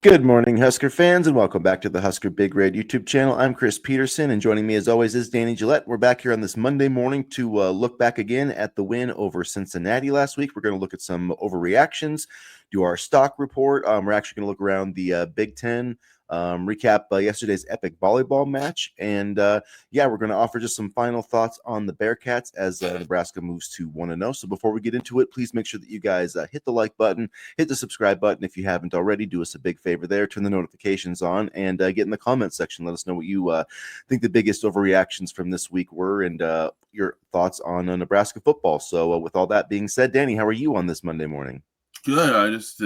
Good morning, Husker fans, and welcome back to the Husker Big Red YouTube channel. I'm Chris Peterson, and joining me as always is Danny Gillette. We're back here on this Monday morning to look back again at the win over Cincinnati last week. We're going to look at some overreactions, do our stock report. We're actually going to look around the Big Ten, recap yesterday's epic volleyball match, and we're going to offer just some final thoughts on the Bearcats as Nebraska moves to 1-0. So before we get into it, please make sure that you guys hit the like button, hit the subscribe button if you haven't already. Do us a big favor there, turn the notifications on, and get in the comments section. Let us know what you think the biggest overreactions from this week were, and your thoughts on Nebraska football. So with all that being said, Danny, how are you on this Monday morning? Good. I just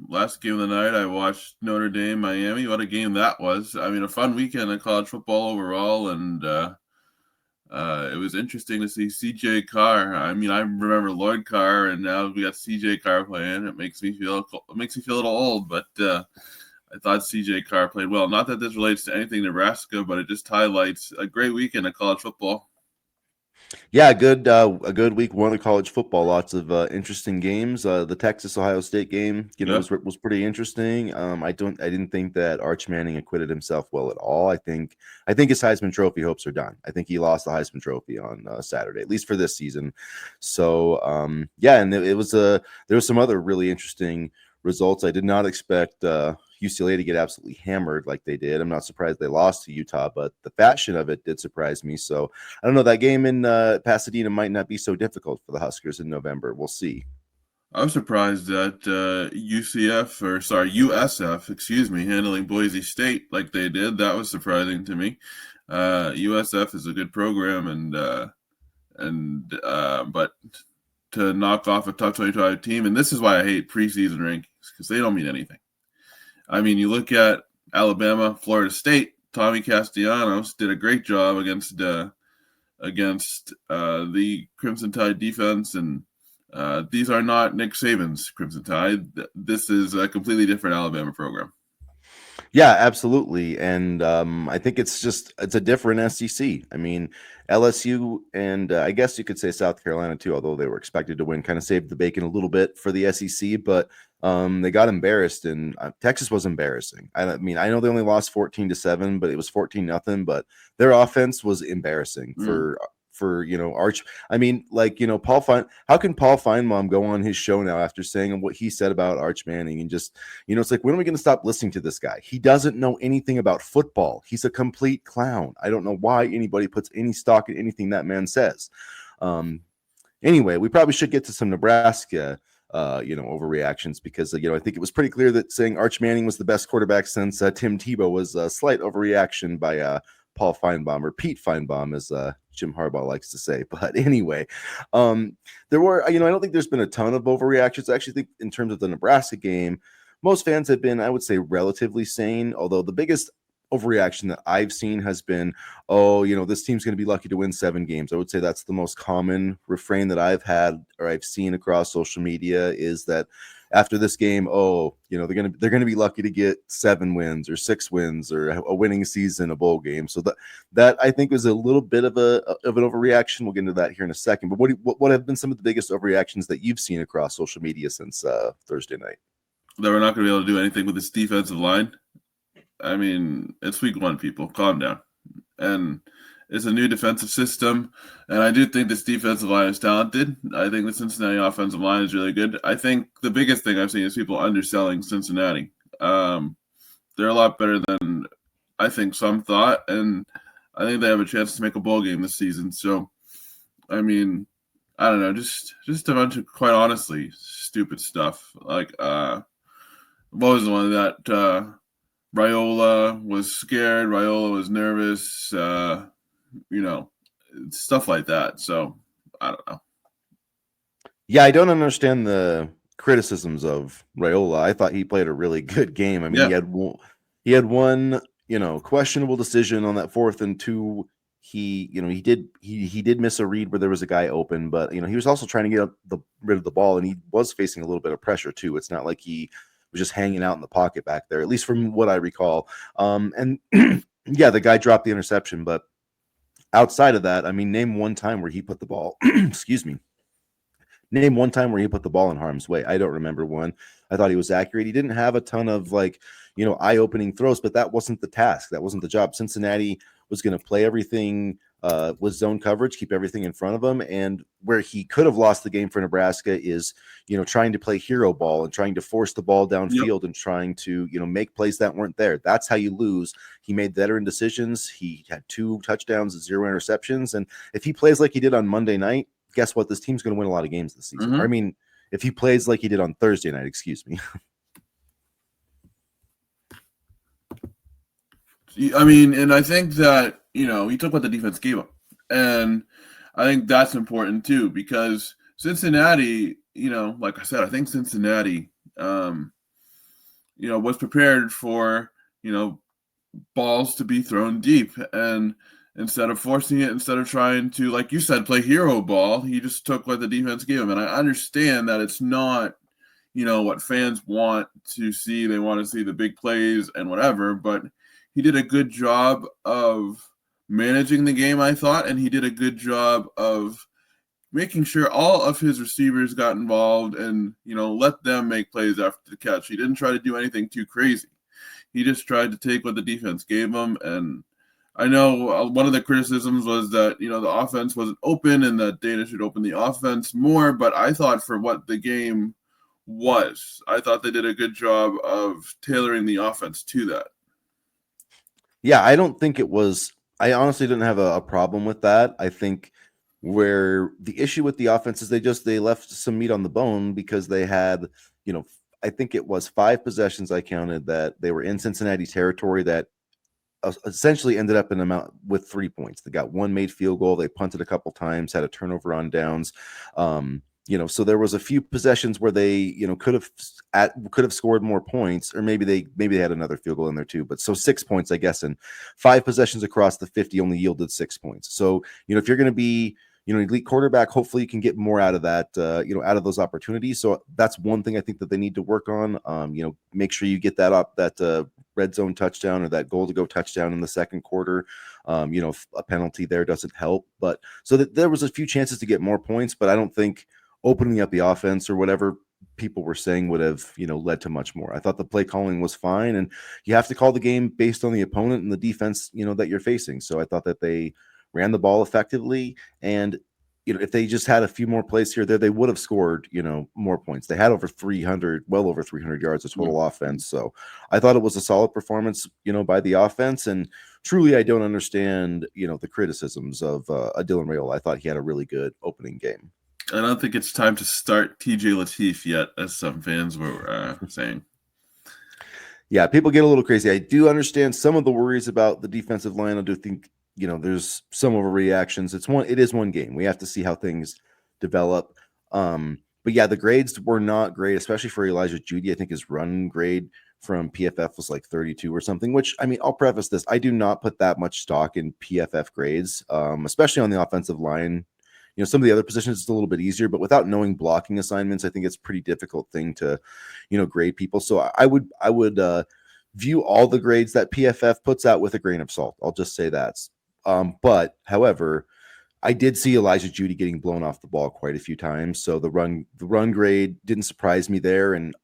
last game of the night I watched Notre Dame Miami. What a game that was. I mean, a fun weekend of college football overall, and it was interesting to see CJ Carr. I mean, I remember Lloyd Carr, and now we got CJ Carr playing. It makes me feel a little old, but I thought CJ Carr played well. Not that this relates to anything Nebraska, but it just highlights a great weekend of college football. Yeah, a good week one of college football. Lots of interesting games. The Texas-Ohio State game, was pretty interesting. I didn't think that Arch Manning acquitted himself well at all. I think his Heisman Trophy hopes are done. I think he lost the Heisman Trophy on Saturday, at least for this season. So and there was some other really interesting results. I did not expect UCLA to get absolutely hammered like they did. I'm not surprised they lost to Utah, but the fashion of it did surprise me. So I don't know. That game in Pasadena might not be so difficult for the Huskers in November. We'll see. I was surprised that USF, handling Boise State like they did. That was surprising to me. USF is a good program, but to knock off a top 25 team, and this is why I hate preseason rankings, because they don't mean anything. I mean, you look at Alabama, Florida State. Tommy Castellanos did a great job against the Crimson Tide defense, and these are not Nick Saban's Crimson Tide. This is a completely different Alabama program. Yeah, absolutely. And I think it's a different SEC. I mean, LSU and I guess you could say South Carolina too, although they were expected to win, kind of saved the bacon a little bit for the SEC, but they got embarrassed, and Texas was embarrassing. I mean, I know they only lost 14-7, but it was 14-0, but their offense was embarrassing for Arch. I mean, how can Paul Feinbaum go on his show now after saying what he said about Arch Manning, and just, it's like, when are we going to stop listening to this guy? He doesn't know anything about football. He's a complete clown. I don't know why anybody puts any stock in anything that man says. Anyway, we probably should get to some Nebraska overreactions, because I think it was pretty clear that saying Arch Manning was the best quarterback since Tim Tebow was a slight overreaction by Paul Feinbaum, or Pete Feinbaum, as Jim Harbaugh likes to say. But anyway, there were, I don't think there's been a ton of overreactions. I actually think in terms of the Nebraska game, most fans have been, I would say, relatively sane, although the biggest overreaction that I've seen has been, this team's going to be lucky to win 7 games. I would say that's the most common refrain that I've had, or I've seen across social media, is that after this game, they're going to be lucky to get 7 wins or 6 wins or a winning season, a bowl game. So that I think was a little bit of an overreaction. We'll get into that here in a second. But what have been some of the biggest overreactions that you've seen across social media since Thursday night? That we're not going to be able to do anything with this defensive line. I mean, it's week 1, people. Calm down. And it's a new defensive system, and I do think this defensive line is talented. I think the Cincinnati offensive line is really good. I think the biggest thing I've seen is people underselling Cincinnati. They're a lot better than I think some thought, and I think they have a chance to make a bowl game this season. So, I mean, I don't know, just a bunch of, quite honestly, stupid stuff. Like, what was the one that Raiola was scared, Raiola was nervous, stuff like that. So I don't know. Yeah, I don't understand the criticisms of Raiola. I thought he played a really good game. I mean, he had one, questionable decision on that 4th and 2. He did miss a read where there was a guy open, but he was also trying to get rid of the ball, and he was facing a little bit of pressure too. It's not like he was just hanging out in the pocket back there, at least from what I recall. And yeah, the guy dropped the interception, but outside of that, I mean, name one time where he put the ball, excuse me, Name one time where he put the ball in harm's way. I don't remember one. I thought he was accurate. He didn't have a ton of eye-opening throws, but that wasn't the task. That wasn't the job. Cincinnati was going to play everything with zone coverage, keep everything in front of him. And where he could have lost the game for Nebraska is, trying to play hero ball and trying to force the ball downfield and trying to, make plays that weren't there. That's how you lose. He made veteran decisions. He had 2 touchdowns and 0 interceptions. And if he plays like he did on Monday night, guess what? This team's going to win a lot of games this season. Mm-hmm. I mean, if he plays like he did on Thursday night, excuse me. I mean, and I think that, he took what the defense gave him. And I think that's important too, because Cincinnati, like I said, I think Cincinnati, was prepared for, balls to be thrown deep. And instead of forcing it, instead of trying to, like you said, play hero ball, he just took what the defense gave him. And I understand that it's not, what fans want to see. They want to see the big plays and whatever, but he did a good job of managing the game, I thought, and he did a good job of making sure all of his receivers got involved and, let them make plays after the catch. He didn't try to do anything too crazy. He just tried to take what the defense gave him. And I know one of the criticisms was that, the offense wasn't open and that Dana should open the offense more. But I thought for what the game was, I thought they did a good job of tailoring the offense to that. Yeah, I don't think it was. I honestly didn't have a problem with that. I think where the issue with the offense is they left some meat on the bone because they had, I think it was 5 possessions I counted that they were in Cincinnati territory that essentially ended up in amount with 3 points. They got 1 made field goal. They punted a couple times, had a turnover on downs. So there was a few possessions where they, could have scored more points, or maybe they had another field goal in there too. But so 6 points, I guess, and 5 possessions across the 50 only yielded 6 points. So, if you're going to be, elite quarterback, hopefully you can get more out of that, out of those opportunities. So that's one thing I think that they need to work on. Make sure you get that red zone touchdown or that goal to go touchdown in the second quarter. A penalty there doesn't help, but so that there was a few chances to get more points, but I don't think opening up the offense or whatever people were saying would have, led to much more. I thought the play calling was fine, and you have to call the game based on the opponent and the defense, that you're facing. So I thought that they ran the ball effectively, and if they just had a few more plays here or there, they would have scored, more points. They had well over 300 yards of total offense. So I thought it was a solid performance, by the offense. And truly, I don't understand, the criticisms of Dylan Raiola. I thought he had a really good opening game. I don't think it's time to start TJ Lateef yet, as some fans were saying. Yeah, people get a little crazy. I do understand some of the worries about the defensive line. I do think, there's some overreactions. It is one game. We have to see how things develop. But yeah, the grades were not great, especially for Elijah Judy. I think his run grade from PFF was like 32 or something, which, I mean, I'll preface this. I do not put that much stock in PFF grades, especially on the offensive line. Some of the other positions it's a little bit easier, but without knowing blocking assignments, I think it's a pretty difficult thing to, grade people. So I would view all the grades that PFF puts out with a grain of salt. I'll just say that. But however, I did see Elijah Judy getting blown off the ball quite a few times. So the run grade didn't surprise me there, and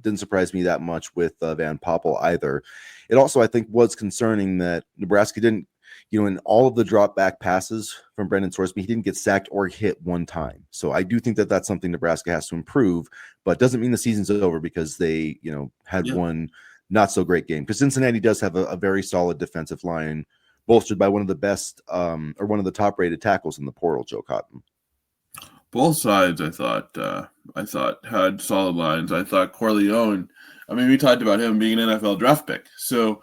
didn't surprise me that much with Van Poppel either. It also, I think, was concerning that Nebraska didn't, in all of the drop back passes from Brendan Sorsby, he didn't get sacked or hit one time. So I do think that that's something Nebraska has to improve, but doesn't mean the season's over because they, had one not so great game. Because Cincinnati does have a very solid defensive line, bolstered by one of the best or one of the top rated tackles in the portal, Joe Cotton. Both sides, I thought had solid lines. I thought Corleone, we talked about him being an NFL draft pick. So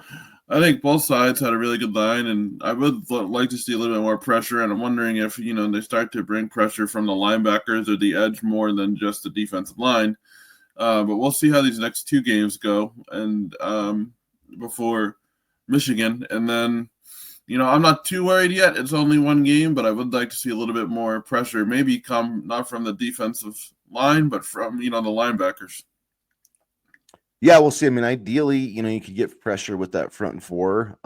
I think both sides had a really good line, and I would like to see a little bit more pressure. And I'm wondering if, they start to bring pressure from the linebackers or the edge more than just the defensive line. But we'll see how these next 2 games go, and before Michigan. And then, I'm not too worried yet. It's only 1 game, but I would like to see a little bit more pressure, maybe come not from the defensive line, but from, the linebackers. Yeah, we'll see. Ideally, you could get pressure with that front 4.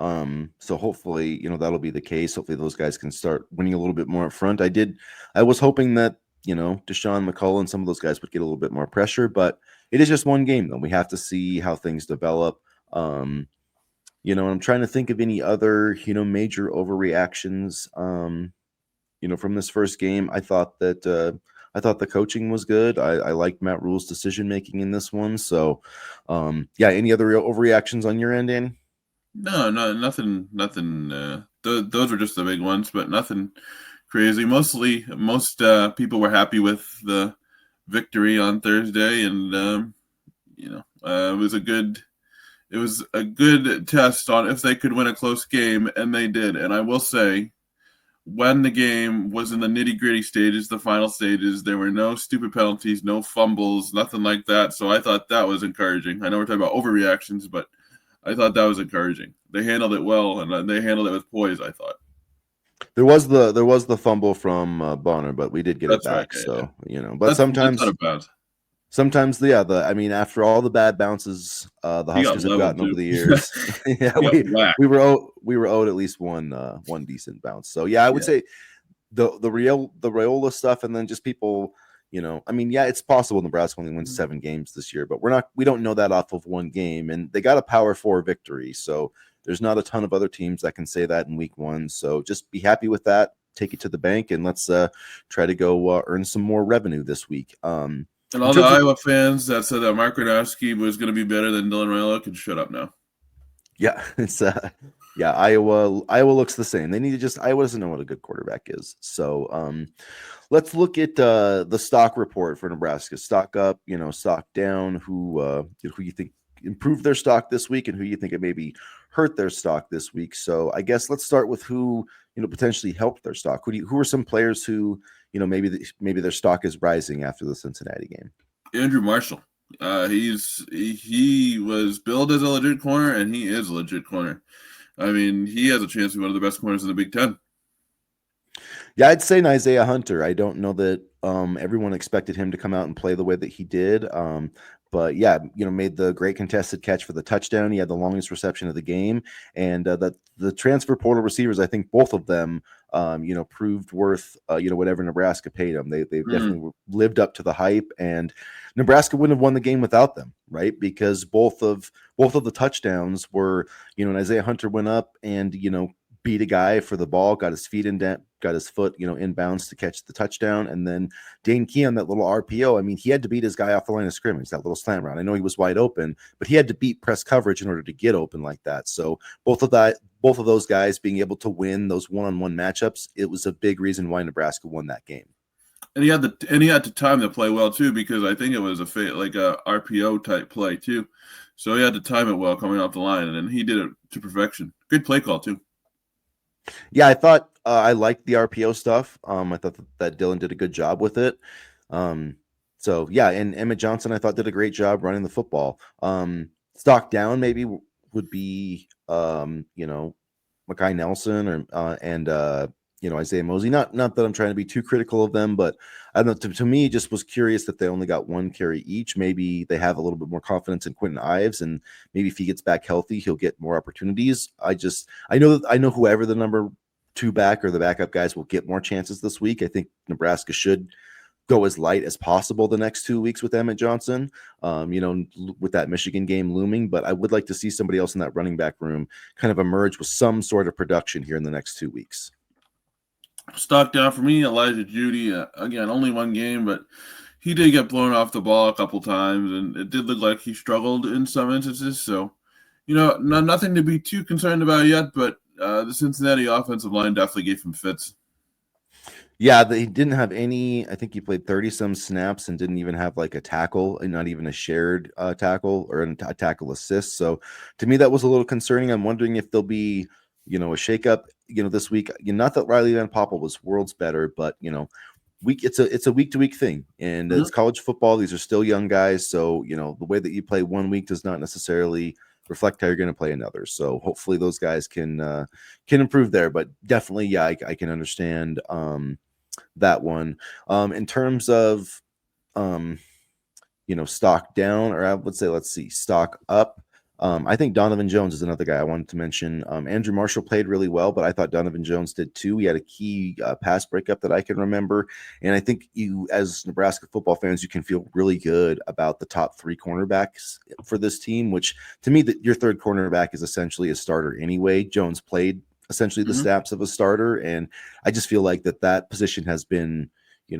So hopefully, that'll be the case. Hopefully those guys can start winning a little bit more up front. I was hoping that, Deshaun McCullough and some of those guys would get a little bit more pressure, but it is just one game, though. We have to see how things develop. I'm trying to think of any other, major overreactions, from this first game. I thought the coaching was good. I liked Matt Rule's decision making in this one. So, any other real overreactions on your end, Danny? No, nothing. Those were just the big ones, but nothing crazy. Most people were happy with the victory on Thursday, and it was a good test on if they could win a close game, and they did. And I will say, when the game was in the nitty-gritty stages, the final stages, there were no stupid penalties, no fumbles, nothing like that. So I thought that was encouraging. I know we're talking about overreactions, but I thought that was encouraging. They handled it well, and they handled it with poise, I thought. There was the fumble from Bonner, but we did get it That's back. right. So but that's sometimes not a bad. After all the bad bounces the He got Huskers have leveled, gotten over too. the years, He got whacked. we were owed at least one decent bounce. So I would say the Raiola stuff, and then just people, it's possible Nebraska only wins 7 games this year, but we don't know that off of one game, and they got a Power 4 victory, so there's not a ton of other teams that can say that in week 1. So just be happy with that, take it to the bank, and let's try to go earn some more revenue this week. And all the Iowa fans that said that Mark Radowski was going to be better than Dylan Raiola can shut up now. Yeah, it's Iowa looks the same. They need to Iowa doesn't know what a good quarterback is. So let's look at the stock report for Nebraska. Stock up, stock down. Who you think improved their stock this week, and who you think it maybe hurt their stock this week? So I guess let's start with who potentially helped their stock. Who are some players who maybe their stock is rising after the Cincinnati game? Andrew Marshall. He was billed as a legit corner, and he is a legit corner. I mean, he has a chance to be one of the best corners in the Big Ten. Yeah, I'd say Isaiah Hunter. I don't know that everyone expected him to come out and play the way that he did. But made the great contested catch for the touchdown. He had the longest reception of the game, and the transfer portal receivers, I think both of them, proved worth whatever Nebraska paid them. They definitely lived up to the hype, and Nebraska wouldn't have won the game without them, right? Because both of the touchdowns were, Isaiah Hunter went up and beat a guy for the ball, got his feet got his foot, inbounds to catch the touchdown. And then Dane Key on that little RPO. I mean, he had to beat his guy off the line of scrimmage, that little slant route. I know he was wide open, but he had to beat press coverage in order to get open like that. So both of those guys being able to win those one-on-one matchups, it was a big reason why Nebraska won that game. And he had to time the play well too, because I think it was a RPO type play too. So he had to time it well coming off the line, and then he did it to perfection. Good play call too. Yeah, I thought I liked the RPO stuff. I thought that Dylan did a good job with it. And Emmett Johnson, I thought, did a great job running the football. Stock down maybe would be Makai Nelson and Isaiah Mosey. Not that I'm trying to be too critical of them, but I don't know. To me, just was curious that they only got 1 carry each. Maybe they have a little bit more confidence in Quentin Ives, and maybe if he gets back healthy, he'll get more opportunities. I know whoever the number 2 back or the backup guys will get more chances this week. I think Nebraska should go as light as possible the next 2 weeks with Emmett Johnson, with that Michigan game looming. But I would like to see somebody else in that running back room kind of emerge with some sort of production here in the next 2 weeks. Stock down for me, Elijah Judy. Again, only 1 game, but he did get blown off the ball a couple times, and it did look like he struggled in some instances. So, nothing to be too concerned about yet, but the Cincinnati offensive line definitely gave him fits. Yeah, he didn't have any. I think he played 30-some snaps and didn't even have like a tackle, and not even a shared tackle or a tackle assist. So to me, that was a little concerning. I'm wondering if there'll be, a shakeup, this week. Not that Riley Van Poppel was worlds better, but it's a week-to-week thing, and it's college football. These are still young guys, so the way that you play 1 week does not necessarily reflect how you're going to play another. So hopefully those guys can improve there. But definitely, yeah, I can understand that one. In terms of stock down, or I would say, let's see, stock up. I think Donovan Jones is another guy I wanted to mention. Andrew Marshall played really well, but I thought Donovan Jones did too. He had a key pass breakup that I can remember. And I think you, as Nebraska football fans, you can feel really good about the top three cornerbacks for this team, which to me, that your third cornerback is essentially a starter anyway. Jones played essentially the snaps of a starter. And I just feel like that position has been,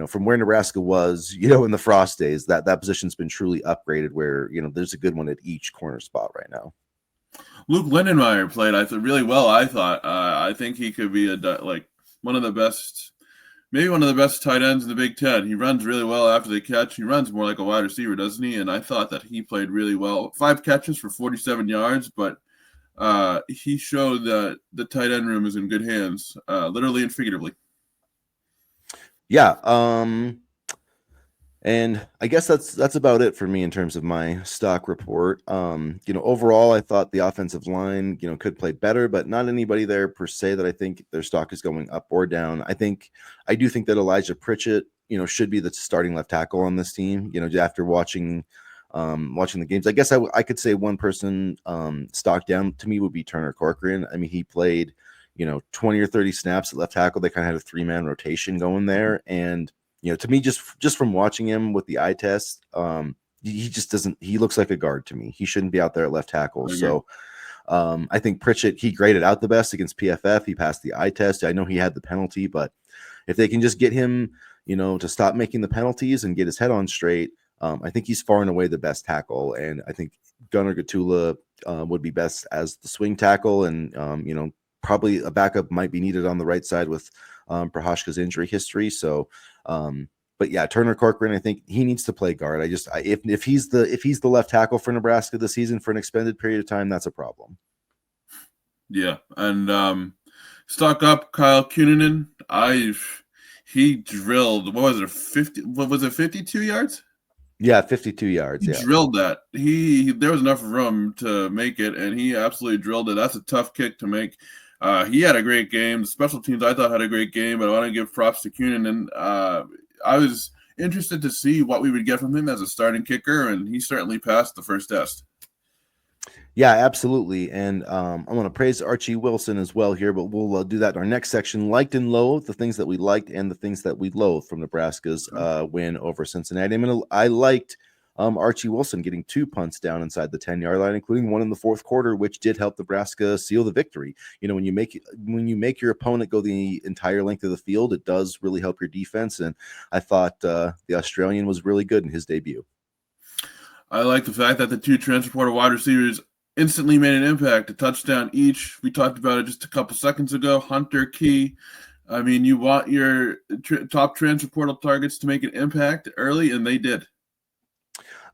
from where Nebraska was, in the Frost days, that position's been truly upgraded where, there's a good one at each corner spot right now. Luke Lindenmeyer played, really well. I thought. I think he could be one of the best, maybe one of the best tight ends in the Big Ten. He runs really well after the catch. He runs more like a wide receiver, doesn't he? And I thought that he played really well. 5 catches for 47 yards, but he showed that the tight end room is in good hands, literally and figuratively. Yeah. And I guess that's about it for me in terms of my stock report. Overall, I thought the offensive line, could play better, but not anybody there per se that I think their stock is going up or down. I do think that Elijah Pritchett, should be the starting left tackle on this team. After watching the games, I guess I could say one person stock down to me would be Turner Corcoran. I mean, he played 20 or 30 snaps at left tackle. They kind of had a 3-man rotation going there. And, to me, just from watching him with the eye test, he just doesn't, he looks like a guard to me. He shouldn't be out there at left tackle. Mm-hmm. So I think Pritchett, he graded out the best against PFF. He passed the eye test. I know he had the penalty, but if they can just get him, to stop making the penalties and get his head on straight, I think he's far and away the best tackle. And I think Gunnar Gatula would be best as the swing tackle. And, probably a backup might be needed on the right side with Prohashka's injury history. So, but yeah, Turner Corcoran, I think he needs to play guard. If he's the left tackle for Nebraska this season for an extended period of time, that's a problem. Yeah, and stock up Kyle Kunin. He drilled. What was it? 50? What was it? 52 yards? Yeah, 52 yards. He drilled that. There was enough room to make it, and he absolutely drilled it. That's a tough kick to make. He had a great game. The special teams, I thought, had a great game, but I want to give props to Kunin. And I was interested to see what we would get from him as a starting kicker, and he certainly passed the first test. Yeah, absolutely. And I want to praise Archie Wilson as well here, but we'll do that in our next section. Liked and loathed, the things that we liked and the things that we loathed from Nebraska's win over Cincinnati. I liked Archie Wilson getting 2 punts down inside the 10-yard line, including one in the fourth quarter, which did help Nebraska seal the victory. When you make your opponent go the entire length of the field, it does really help your defense. And I thought the Australian was really good in his debut. I like the fact that the 2 transfer portal wide receivers instantly made an impact, a touchdown each. We talked about it just a couple seconds ago. Hunter, Key. I mean, you want your top transfer portal targets to make an impact early, and they did.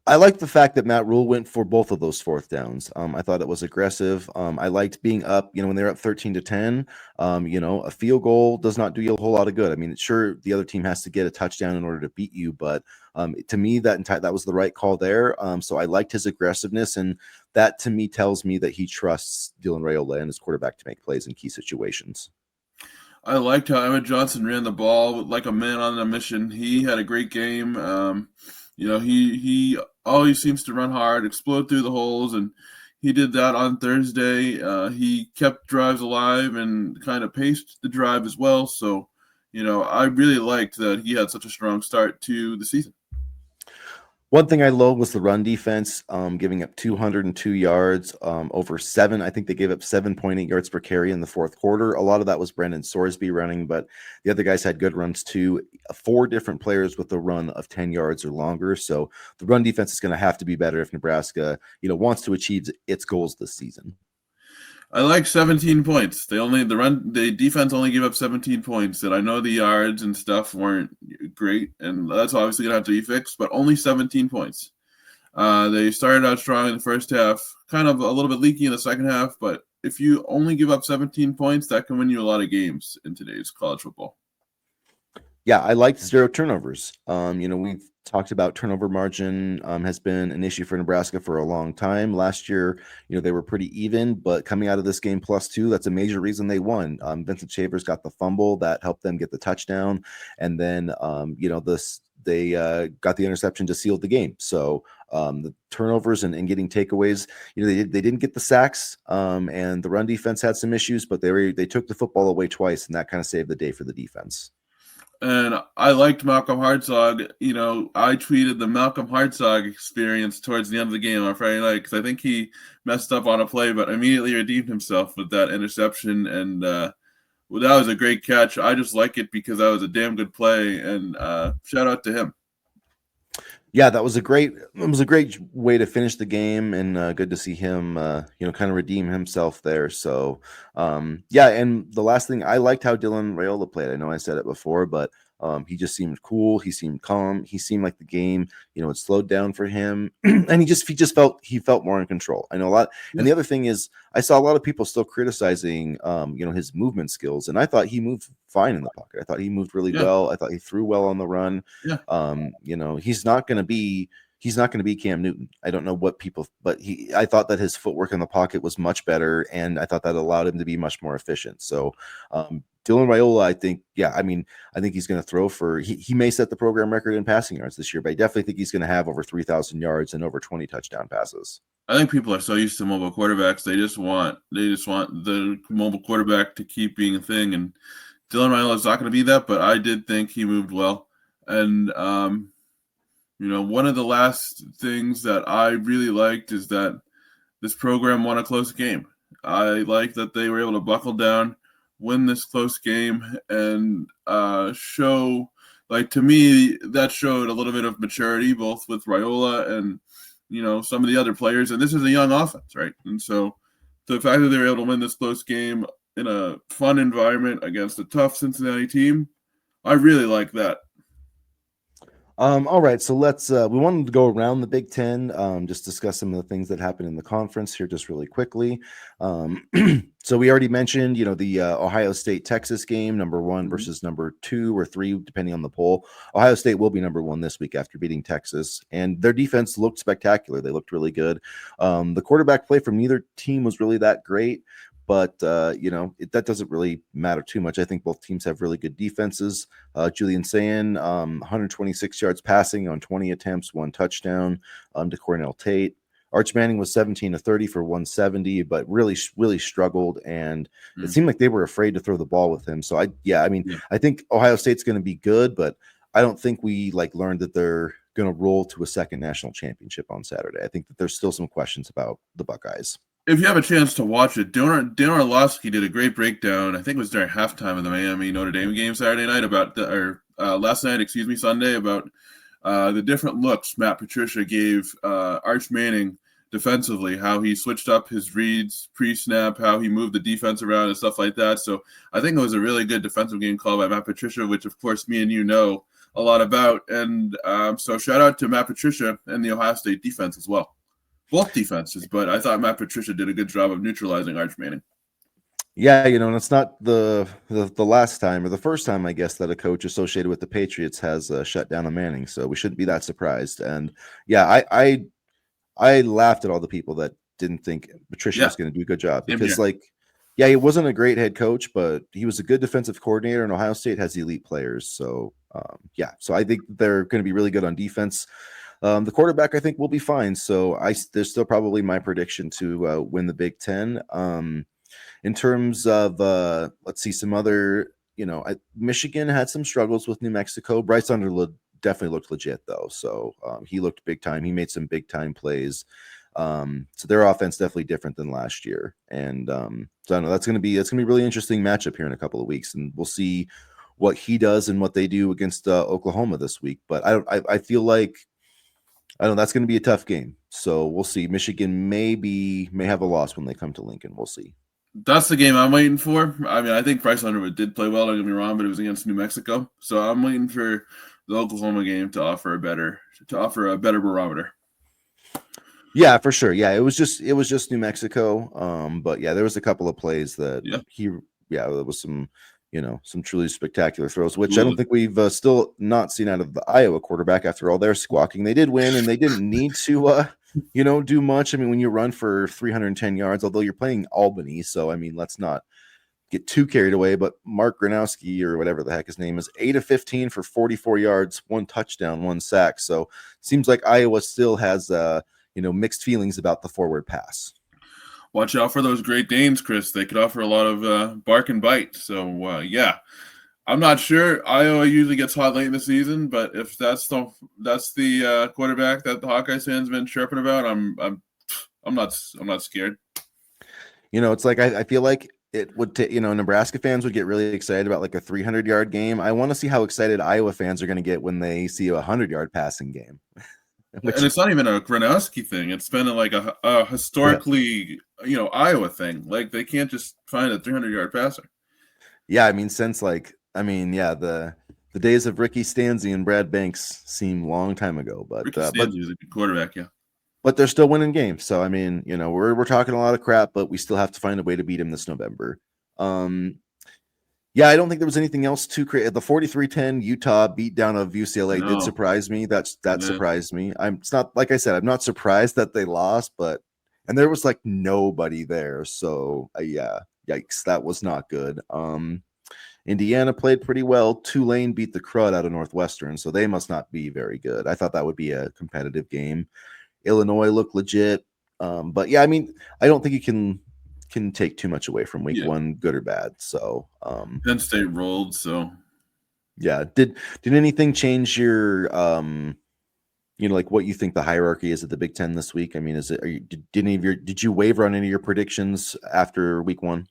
I like the fact that Matt Rule went for both of those 4th downs. I thought it was aggressive. I liked being up, when they're up 13-10, a field goal does not do you a whole lot of good. I mean, sure, the other team has to get a touchdown in order to beat you, but to me, that was the right call there. So I liked his aggressiveness, and that to me tells me that he trusts Dylan Raiola and his quarterback to make plays in key situations. I liked how Emmett Johnson ran the ball like a man on a mission. He had a great game. He always seems to run hard, explode through the holes, and he did that on Thursday. He kept drives alive and kind of paced the drive as well. So, I really liked that he had such a strong start to the season. One thing I loathed was the run defense, giving up 202 yards over 7. I think they gave up 7.8 yards per carry in the fourth quarter. A lot of that was Brendan Sorsby running, but the other guys had good runs too. 4 different players with a run of 10 yards or longer. So the run defense is going to have to be better if Nebraska, wants to achieve its goals this season. I like 17 points. The defense only gave up 17 points, and I know the yards and stuff weren't great, and that's obviously gonna have to be fixed, but only 17 points. They started out strong in the first half, kind of a little bit leaky in the second half, but if you only give up 17 points, that can win you a lot of games in today's college football. Yeah, I liked 0 turnovers. We've talked about turnover margin has been an issue for Nebraska for a long time. Last year, they were pretty even, but coming out of this game +2, that's a major reason they won. Vincent Shavers got the fumble that helped them get the touchdown, and then they got the interception to seal the game. So The turnovers and getting takeaways. They didn't get the sacks, and the run defense had some issues, but they took the football away twice, and that kind of saved the day for the defense. And I liked Malcolm Hartzog. I tweeted the Malcolm Hartzog experience towards the end of the game on Friday night because I think he messed up on a play, but immediately redeemed himself with that interception. And that was a great catch. I just like it because that was a damn good play. And shout out to him. Yeah, it was a great way to finish the game, and good to see him, kind of redeem himself there. So, yeah, and the last thing, I liked how Dylan Raiola played. I know I said it before, but he just seemed cool. He seemed calm. He seemed like the game, it slowed down for him, and he felt more in control. I know a lot. Yeah. And the other thing is, I saw a lot of people still criticizing, his movement skills, and I thought he moved fine in the pocket. I thought he moved really well. I thought he threw well on the run. Yeah. He's not going to be Cam Newton. I don't know what people, but I thought that his footwork in the pocket was much better, and I thought that allowed him to be much more efficient. So, Dylan Raiola, I think he's going to throw for, he may set the program record in passing yards this year, but I definitely think he's going to have over 3,000 yards and over 20 touchdown passes. I think people are so used to mobile quarterbacks. They just want the mobile quarterback to keep being a thing. And Dylan Raiola is not going to be that, but I did think he moved well. And, one of the last things that I really liked is that this program won a close game. I like that they were able to buckle down, win this close game, and show, to me, that showed a little bit of maturity, both with Raiola and, some of the other players. And this is a young offense, right? And so the fact that they were able to win this close game in a fun environment against a tough Cincinnati team, I really like that. All right, so let's we wanted to go around the Big Ten, just discuss some of the things that happened in the conference here just really quickly. So we already mentioned, the Ohio State Texas game, number 1 versus number 2 or 3, depending on the poll. Ohio State will be number 1 this week after beating Texas, and their defense looked spectacular. They looked really good. The quarterback play from neither team was really that great, but that doesn't really matter too much. I think both teams have really good defenses. Julian Sayin, 126 yards passing on 20 attempts, 1 touchdown to Cornell Tate. Arch Manning was 17 to 30 for 170, but really struggled, and it seemed like they were afraid to throw the ball with him. So I think Ohio State's going to be good, but I don't think we learned that they're going to roll to a second national championship on Saturday. I think that there's still some questions about the Buckeyes. If you have a chance to watch it, Dan Orlovsky did a great breakdown. I think it was during halftime of the Miami Notre Dame game Sunday, about the different looks Matt Patricia gave Arch Manning defensively, how he switched up his reads pre-snap, how he moved the defense around and stuff like that. So I think it was a really good defensive game called by Matt Patricia, which of course me and you know a lot about. And so shout out to Matt Patricia and the Ohio State defense as well. Both defenses, but I thought Matt Patricia did a good job of neutralizing Arch Manning. Yeah, and it's not the last time or the first time, I guess, that a coach associated with the Patriots has shut down a Manning, so we shouldn't be that surprised. And yeah, I laughed at all the people that didn't think Patricia was going to do a good job because, he wasn't a great head coach, but he was a good defensive coordinator, and Ohio State has elite players. So so I think they're going to be really good on defense. The quarterback, I think, will be fine. So there's still probably my prediction to win the Big Ten. In terms of, let's see, some other, Michigan had some struggles with New Mexico. Bryce Underwood definitely looked legit, though. So he looked big time. He made some big time plays. So their offense definitely different than last year. And so I don't know, that's going to be a really interesting matchup here in a couple of weeks, and we'll see what he does and what they do against Oklahoma this week. But I feel like, I don't know, that's going to be a tough game. So we'll see. Michigan may have a loss when they come to Lincoln. We'll see. That's the game I'm waiting for. I mean, I think Bryce Underwood did play well, don't get me wrong, but it was against New Mexico. So I'm waiting for the Oklahoma game to offer a better barometer. Yeah, for sure. Yeah, it was just New Mexico. But yeah, there was a couple of plays that there was some truly spectacular throws, which I don't think we've still not seen out of the Iowa quarterback after all their squawking. They did win, and they didn't need to, do much. I mean, when you run for 310 yards, although you're playing Albany, so I mean, let's not get too carried away, but Mark Gronowski, or whatever the heck his name is, 8 of 15 for 44 yards, 1 touchdown, 1 sack. So seems like Iowa still has mixed feelings about the forward pass. Watch out for those Great Danes, Chris. They could offer a lot of bark and bite. So yeah, I'm not sure. Iowa usually gets hot late in the season, but if that's the quarterback that the Hawkeye fans been chirping about, I'm not scared. It's like I feel like it would take, Nebraska fans would get really excited about like a 300-yard game. I want to see how excited Iowa fans are going to get when they see a 100-yard passing game. And it's not even a Gronowski thing. It's been like a historically, Iowa thing. Like they can't just find a 300-yard passer. Yeah, I mean, the days of Ricky Stanzi and Brad Banks seem long time ago, but Ricky Stanzi is a good quarterback, yeah. But they're still winning games. So I mean, we're talking a lot of crap, but we still have to find a way to beat him this November. Yeah, I don't think there was anything else to create. The 43-10 Utah beatdown of UCLA did surprise me. That surprised me. It's not, like I said, I'm not surprised that they lost, and there was like nobody there. So yeah, yikes, that was not good. Indiana played pretty well. Tulane beat the crud out of Northwestern, so they must not be very good. I thought that would be a competitive game. Illinois looked legit. But yeah, I mean, I don't think you can take too much away from week one, good or bad. So Penn State rolled. So yeah, did anything change your like what you think the hierarchy is at the Big Ten this week? I mean, did you waver on any of your predictions after week one?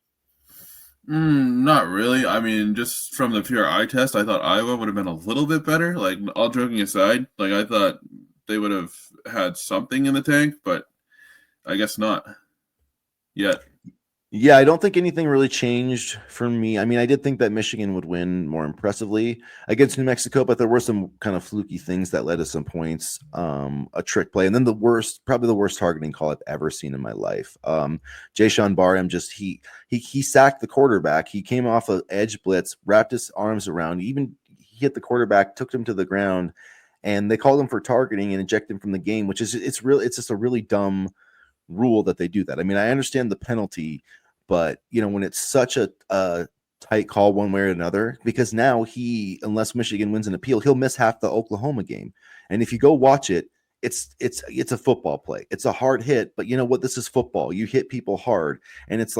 Not really. I mean, just from the pure eye test, I thought Iowa would have been a little bit better. Like, all joking aside, like I thought they would have had something in the tank, but I guess not yet. Yeah, I don't think anything really changed for me. I mean, I did think that Michigan would win more impressively against New Mexico, but there were some kind of fluky things that led to some points, a trick play, and then probably the worst targeting call I've ever seen in my life. Jayshon Barham he sacked the quarterback. He came off an edge blitz, wrapped his arms around, he hit the quarterback, took him to the ground, and they called him for targeting and ejected him from the game, which is it's just a really dumb rule that they do that. I mean, I understand the penalty, but when it's such a tight call one way or another, because now unless Michigan wins an appeal, he'll miss half the Oklahoma game. And if you go watch it, it's a football play. It's a hard hit, but you know what? This is football. You hit people hard, and it's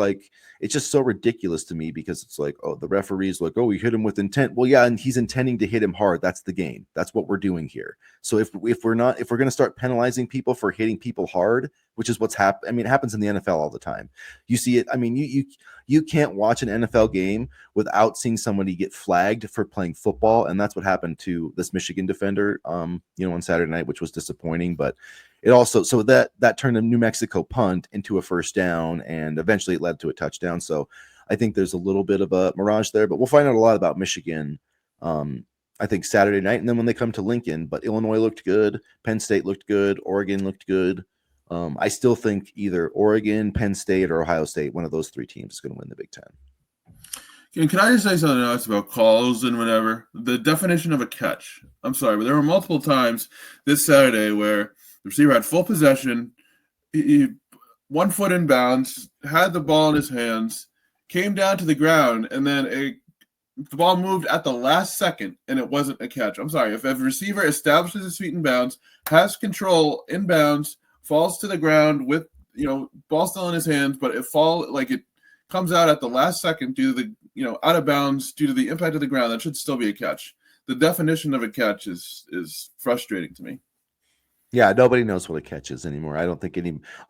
just so ridiculous to me because it's like, oh, the referee's like, oh, he hit him with intent. Well, yeah, and he's intending to hit him hard. That's the game. That's what we're doing here. So if we're going to start penalizing people for hitting people hard, which is what's happened. I mean, it happens in the NFL all the time. You see it. I mean, you can't watch an NFL game without seeing somebody get flagged for playing football, and that's what happened to this Michigan defender, on Saturday night, which was disappointing. But it also that turned a New Mexico punt into a first down, and eventually it led to a touchdown. So I think there's a little bit of a mirage there, but we'll find out a lot about Michigan. I think Saturday night, and then when they come to Lincoln. But Illinois looked good, Penn State looked good, Oregon looked good. I still think either Oregon, Penn State, or Ohio State, one of those three teams is going to win the Big Ten. Can I just say something else about calls and whatever? The definition of a catch. I'm sorry, but there were multiple times this Saturday where the receiver had full possession, he 1 foot in bounds, had the ball in his hands, came down to the ground, and then the ball moved at the last second, and it wasn't a catch. I'm sorry. If a receiver establishes his feet in bounds, has control in bounds, falls to the ground with, ball still in his hands, but it comes out at the last second due to the, out of bounds due to the impact of the ground, that should still be a catch. The definition of a catch is frustrating to me. Yeah, nobody knows what a catch is anymore. I don't think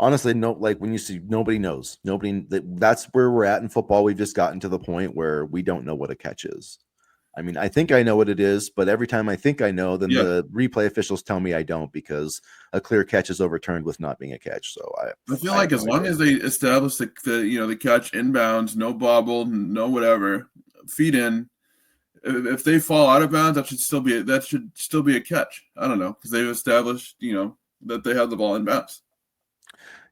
honestly, when you see nobody knows, that's where we're at in football. We've just gotten to the point where we don't know what a catch is. I mean, I think I know what it is, but every time I think I know, then the replay officials tell me I don't, because a clear catch is overturned with not being a catch. So I feel like as long as they establish the catch inbounds, no bobble, no whatever, feet in. If they fall out of bounds, that should still be a catch. I don't know, because they've established that they have the ball in bounds.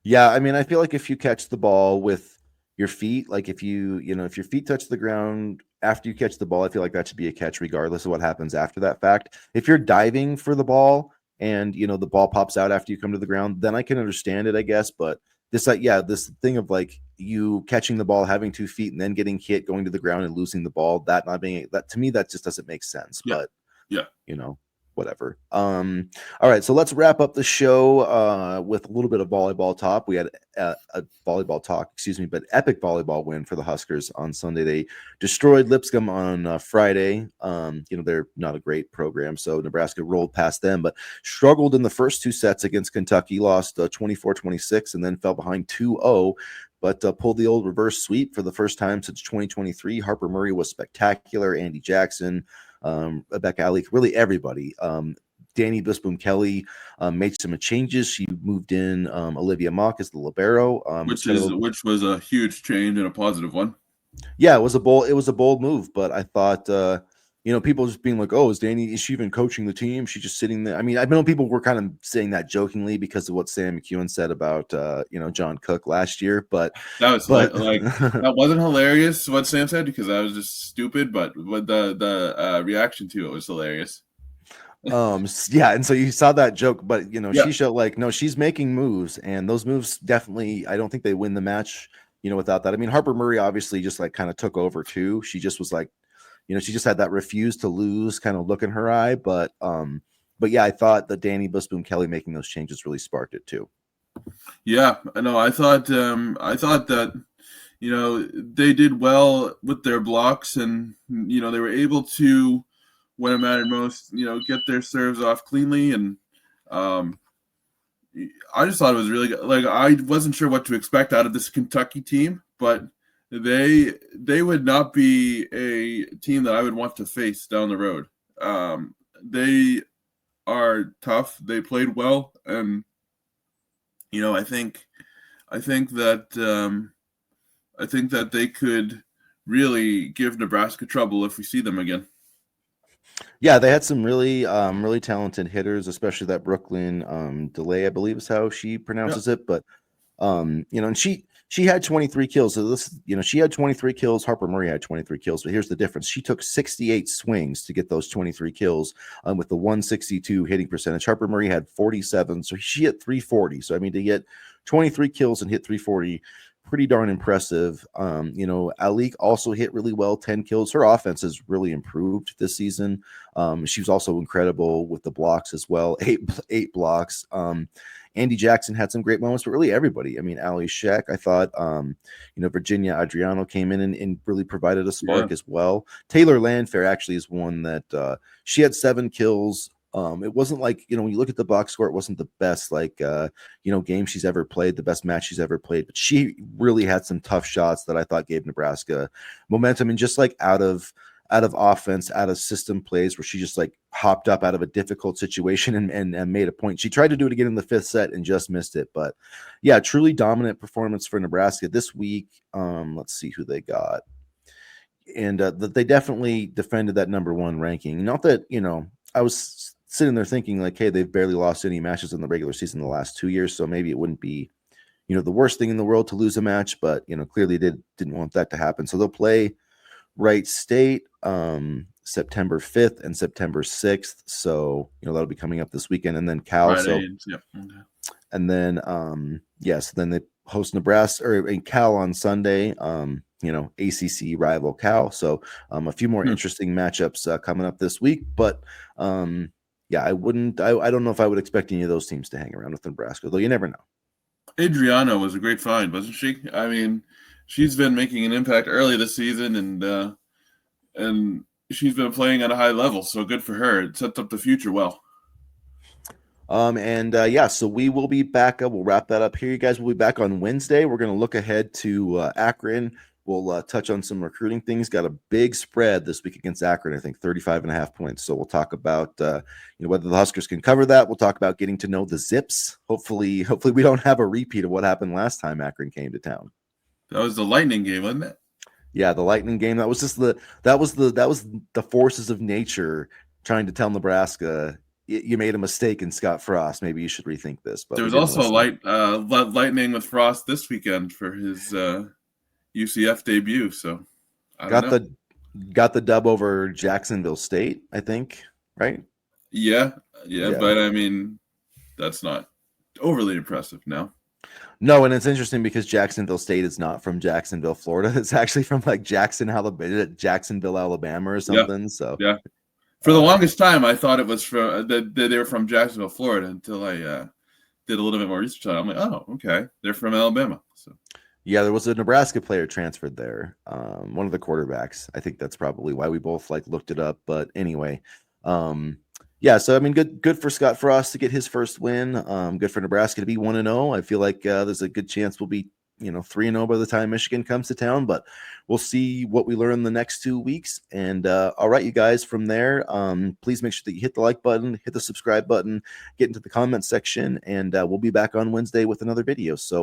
Yeah, I mean, I feel like if you catch the ball with your feet, like if if your feet touch the ground after you catch the ball, I feel like that should be a catch regardless of what happens after that fact. If you're diving for the ball and the ball pops out after you come to the ground, then I can understand it, I guess. But this thing of you catching the ball, having 2 feet, and then getting hit, going to the ground and losing the ball. That not being that to me, that just doesn't make sense. Yeah. But Yeah. Whatever. All right, so let's wrap up the show with a little bit of volleyball talk. We had a volleyball talk, excuse me, but epic volleyball win for the Huskers on Sunday. They destroyed Lipscomb on Friday. They're not a great program, so Nebraska rolled past them, but struggled in the first 2 sets against Kentucky, lost 24-26, and then fell behind 2-0. But pulled the old reverse sweep for the first time since 2023. Harper Murray was spectacular. Andy Jackson, Rebecca Alec, really everybody. Danny Bisboom Kelly made some changes. She moved in Olivia Mock as the libero, which was a huge change and a positive one. Yeah, it was a bold move, but I thought people just being like, "Oh, is she even coaching the team? She's just sitting there." I mean, I know people were kind of saying that jokingly because of what Sam McEwen said about John Cook last year, but that wasn't hilarious what Sam said because that was just stupid, but the reaction to it was hilarious. Yeah, and so you saw that joke, but she showed no, she's making moves, and those moves definitely, I don't think they win the match without that. I mean, Harper Murray obviously just kind of took over too. She just was she just had that refuse to lose kind of look in her eye. But yeah, I thought that Danny Bisboom Kelly making those changes really sparked it too. Yeah, I know. I thought that they did well with their blocks, and they were able to, when it mattered most, get their serves off cleanly, and I just thought it was really good. I wasn't sure what to expect out of this Kentucky team, but they would not be a team that I would want to face down the road. They are tough. They played well, and I think that they could really give Nebraska trouble if we see them again. Yeah, they had some really really talented hitters, especially that Brooklyn Delay, I believe is how she pronounces it. But and she had 23 kills. So this, she had 23 kills. Harper Murray had 23 kills. But here's the difference: she took 68 swings to get those 23 kills with the 162 hitting percentage. Harper Murray had 47, so she hit 340. So I mean, to get 23 kills and hit 340. Pretty darn impressive. Alec also hit really well, 10 kills. Her offense has really improved this season. She was also incredible with the blocks as well, eight blocks. Andy Jackson had some great moments, but really everybody. I mean, Ali Sheck, I thought, Virginia Adriano came in and really provided a spark as well. Taylor Landfair actually is one that she had 7 kills. It wasn't when you look at the box score, it wasn't the best game she's ever played, the best match she's ever played, but she really had some tough shots that I thought gave Nebraska momentum, and just out of offense, out of system plays where she just hopped up out of a difficult situation and made a point. She tried to do it again in the 5th set and just missed it. But yeah, truly dominant performance for Nebraska this week. Let's see who they got. And they definitely defended that number 1 ranking. Not that, I was sitting there thinking hey, they've barely lost any matches in the regular season the last 2 years, so maybe it wouldn't be, the worst thing in the world to lose a match, but clearly didn't want that to happen. So they'll play Wright State September 5th and September 6th. So that'll be coming up this weekend, and then Cal. And then then they host Nebraska or Cal on Sunday. ACC rival Cal. So a few more interesting matchups coming up this week, but I don't know if I would expect any of those teams to hang around with Nebraska, though you never know. Adriano was a great find, wasn't she? I mean, she's been making an impact early this season, and she's been playing at a high level, so good for her. It sets up the future well. So we will be back. We'll wrap that up here. You guys will be back on Wednesday. We're going to look ahead to Akron. We'll touch on some recruiting things. Got a big spread this week against Akron, I think 35.5 points. So we'll talk about whether the Huskers can cover that. We'll talk about getting to know the Zips. Hopefully we don't have a repeat of what happened last time Akron came to town. That was the Lightning game, wasn't it? Yeah, the Lightning game. That was just that was the forces of nature trying to tell Nebraska, you made a mistake in Scott Frost. Maybe you should rethink this. But there was also lightning with Frost this weekend for his UCF debut. So got the dub over Jacksonville State, I think, right? Yeah. But I mean, that's not overly impressive now. No, and it's interesting because Jacksonville State is not from Jacksonville, Florida. It's actually from like Jacksonville, Alabama, or Yeah, something. So, yeah. For the longest time, I thought it was from that they were from Jacksonville, Florida, until I did a little bit more research on it. I'm like, oh, okay, they're from Alabama. So yeah, there was a Nebraska player transferred there. One of the quarterbacks. I think that's probably why we both like looked it up. But anyway, yeah. So I mean, good for Scott Frost to get his first win. Good for Nebraska to be 1-0. I feel like there's a good chance we'll be 3-0 by the time Michigan comes to town. But we'll see what we learn the next 2 weeks. And all right, you guys, from there, please make sure that you hit the like button, hit the subscribe button, get into the comment section, and we'll be back on Wednesday with another video. So